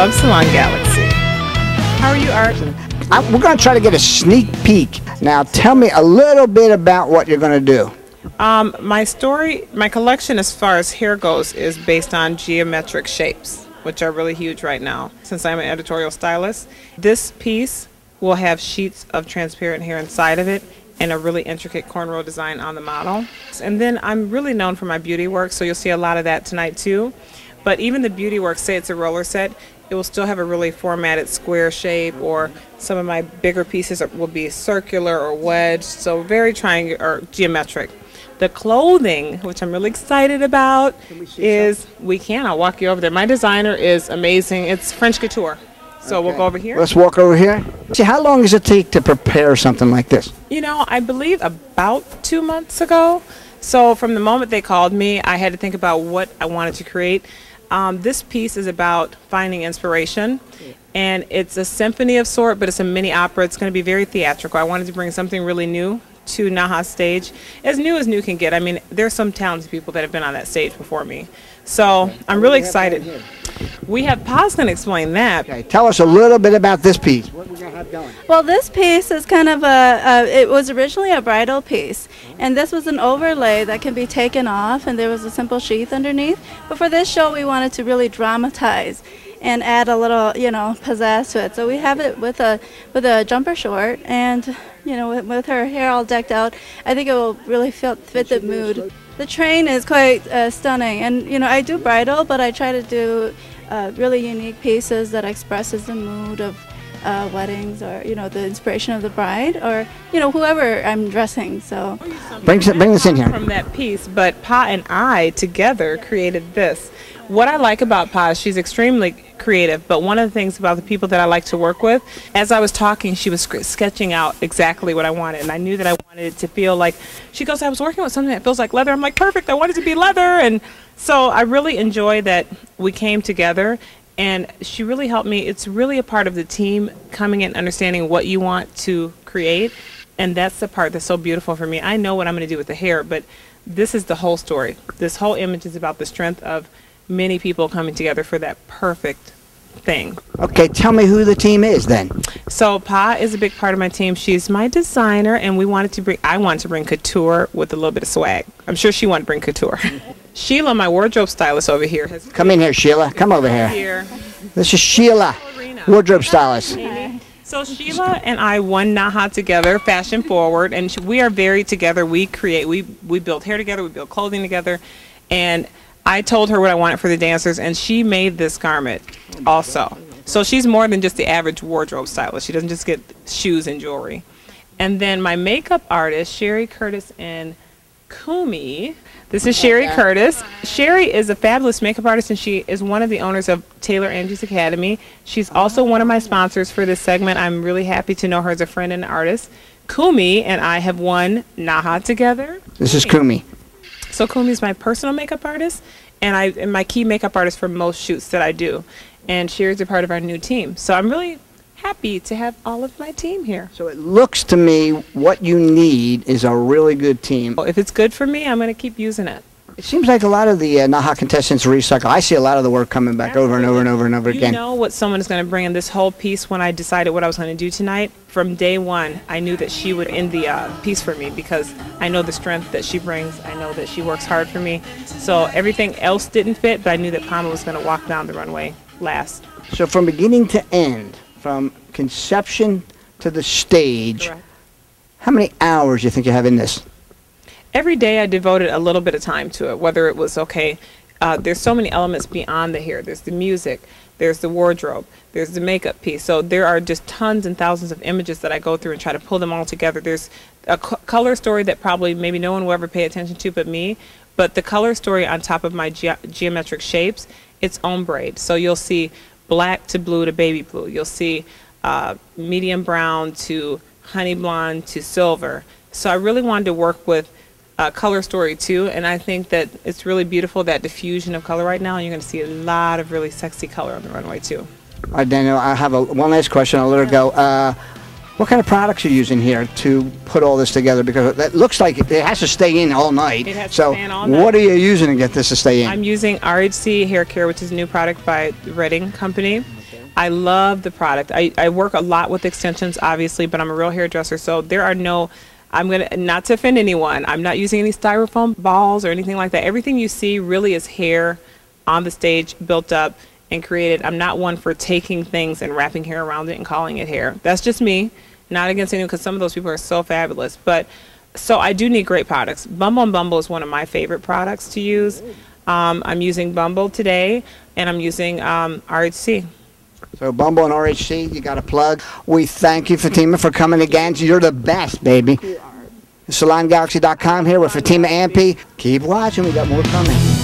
love Salon Galaxy. How are you, Art? We're going to try to get a sneak peek. Now, tell me a little bit about what you're going to do. My collection as far as hair goes is based on geometric shapes, which are really huge right now since I'm an editorial stylist. This piece will have sheets of transparent hair inside of it and a really intricate cornrow design on the model. And then I'm really known for my beauty work, so you'll see a lot of that tonight too. But even the beauty work, say it's a roller set, it will still have a really formatted square shape, or some of my bigger pieces will be circular or wedged, so very triangular or geometric. The clothing, which I'm really excited about, I'll walk you over there. My designer is amazing. It's French couture. So we'll go over here. Let's walk over here. See, how long does it take to prepare something like this? You know, I believe about 2 months ago. So from the moment they called me, I had to think about what I wanted to create. This piece is about finding inspiration, and it's a symphony of sort, but it's a mini opera. It's going to be very theatrical. I wanted to bring something really new to NAHA Stage, as new can get. I mean, there's some talented people that have been on that stage before me. So I'm really excited. We have Pa's going to explain that. Okay, tell us a little bit about this piece. What we're going to have going? Well, this piece is kind of it was originally a bridal piece, and this was an overlay that can be taken off, and there was a simple sheath underneath. But for this show, we wanted to really dramatize and add a little, pizzazz to it. So we have it with a jumper short, and with her hair all decked out, I think it will really fit the mood. The train is quite stunning, and I do bridal, but I try to do really unique pieces that expresses the mood of weddings, or the inspiration of the bride, or whoever I'm dressing. So bring this in here. From that piece, but Pa and I together created this. What I like about Pa is she's extremely creative, but one of the things about the people that I like to work with, as I was talking, she was sketching out exactly what I wanted, and I knew that I wanted it to feel like, she goes, I was working with something that feels like leather. I'm like, perfect, I want it to be leather. And so I really enjoy that we came together, and she really helped me. It's really a part of the team coming in, understanding what you want to create, and that's the part that's so beautiful for me. I know what I'm going to do with the hair, but this is the whole story. This whole image is about the strength of many people coming together for that perfect thing. Okay, tell me who the team is then. So Pa is a big part of my team. She's my designer, and I wanted to bring couture with a little bit of swag. I'm sure she wanted to bring couture. Sheila, my wardrobe stylist over here. Come in here, Sheila. Come over here. This is Sheila, wardrobe stylist. So Sheila and I won NAHA together, fashion forward, and we are very together. We create, we build hair together, we build clothing together, and I told her what I wanted for the dancers, and she made this garment also. So she's more than just the average wardrobe stylist. She doesn't just get shoes and jewelry. And then my makeup artist, Sherri Curtis and Kumi. This is Sherri Curtis. Sherri is a fabulous makeup artist, and she is one of the owners of Taylor Angie's Academy. She's also one of my sponsors for this segment. I'm really happy to know her as a friend and an artist. Kumi and I have won NAHA together. This is Kumi. So Kumi is my personal makeup artist, and my key makeup artist for most shoots that I do. And Sherri's a part of our new team. So I'm really happy to have all of my team here. So it looks to me what you need is a really good team. If it's good for me, I'm going to keep using it. It seems like a lot of the NAHA contestants recycle. I see a lot of the work coming back over and over and over and over again. You know what someone is going to bring in this whole piece. When I decided what I was going to do tonight, from day one, I knew that she would end the piece for me, because I know the strength that she brings. I know that she works hard for me. So everything else didn't fit, but I knew that Pama was going to walk down the runway last. So from beginning to end, from conception to the stage, correct, how many hours do you think you have in this? Every day I devoted a little bit of time to it, whether it was, there's so many elements beyond the hair. There's the music, there's the wardrobe, there's the makeup piece. So there are just tons and thousands of images that I go through and try to pull them all together. There's a color story that probably maybe no one will ever pay attention to but me, but the color story on top of my geometric shapes, it's ombre. So you'll see black to blue to baby blue. You'll see medium brown to honey blonde to silver. So I really wanted to work with color story too, and I think that it's really beautiful, that diffusion of color right now, and you're going to see a lot of really sexy color on the runway too. All right, Daniel, I have one last question. I'll let her go. What kind of products are you using here to put all this together? Because it looks like it has to stay in all night. It has to so stay in all night. What are you using to get this to stay in? I'm using RHC Hair Care, which is a new product by the Redding Company. I love the product. I work a lot with extensions, obviously, but I'm a real hairdresser, so there are no, I'm going to, not to offend anyone, I'm not using any styrofoam balls or anything like that. Everything you see really is hair on the stage, built up and created. I'm not one for taking things and wrapping hair around it and calling it hair. That's just me, not against anyone, because some of those people are so fabulous. But so I do need great products. Bumble and Bumble is one of my favorite products to use. I'm using Bumble today, and I'm using RHC. So Bumble and RHC, you got a plug. We thank you, Faatemah, for coming again. You're the best, baby. SalonGalaxy.com here with Faatemah Ampey. Keep watching. We got more coming.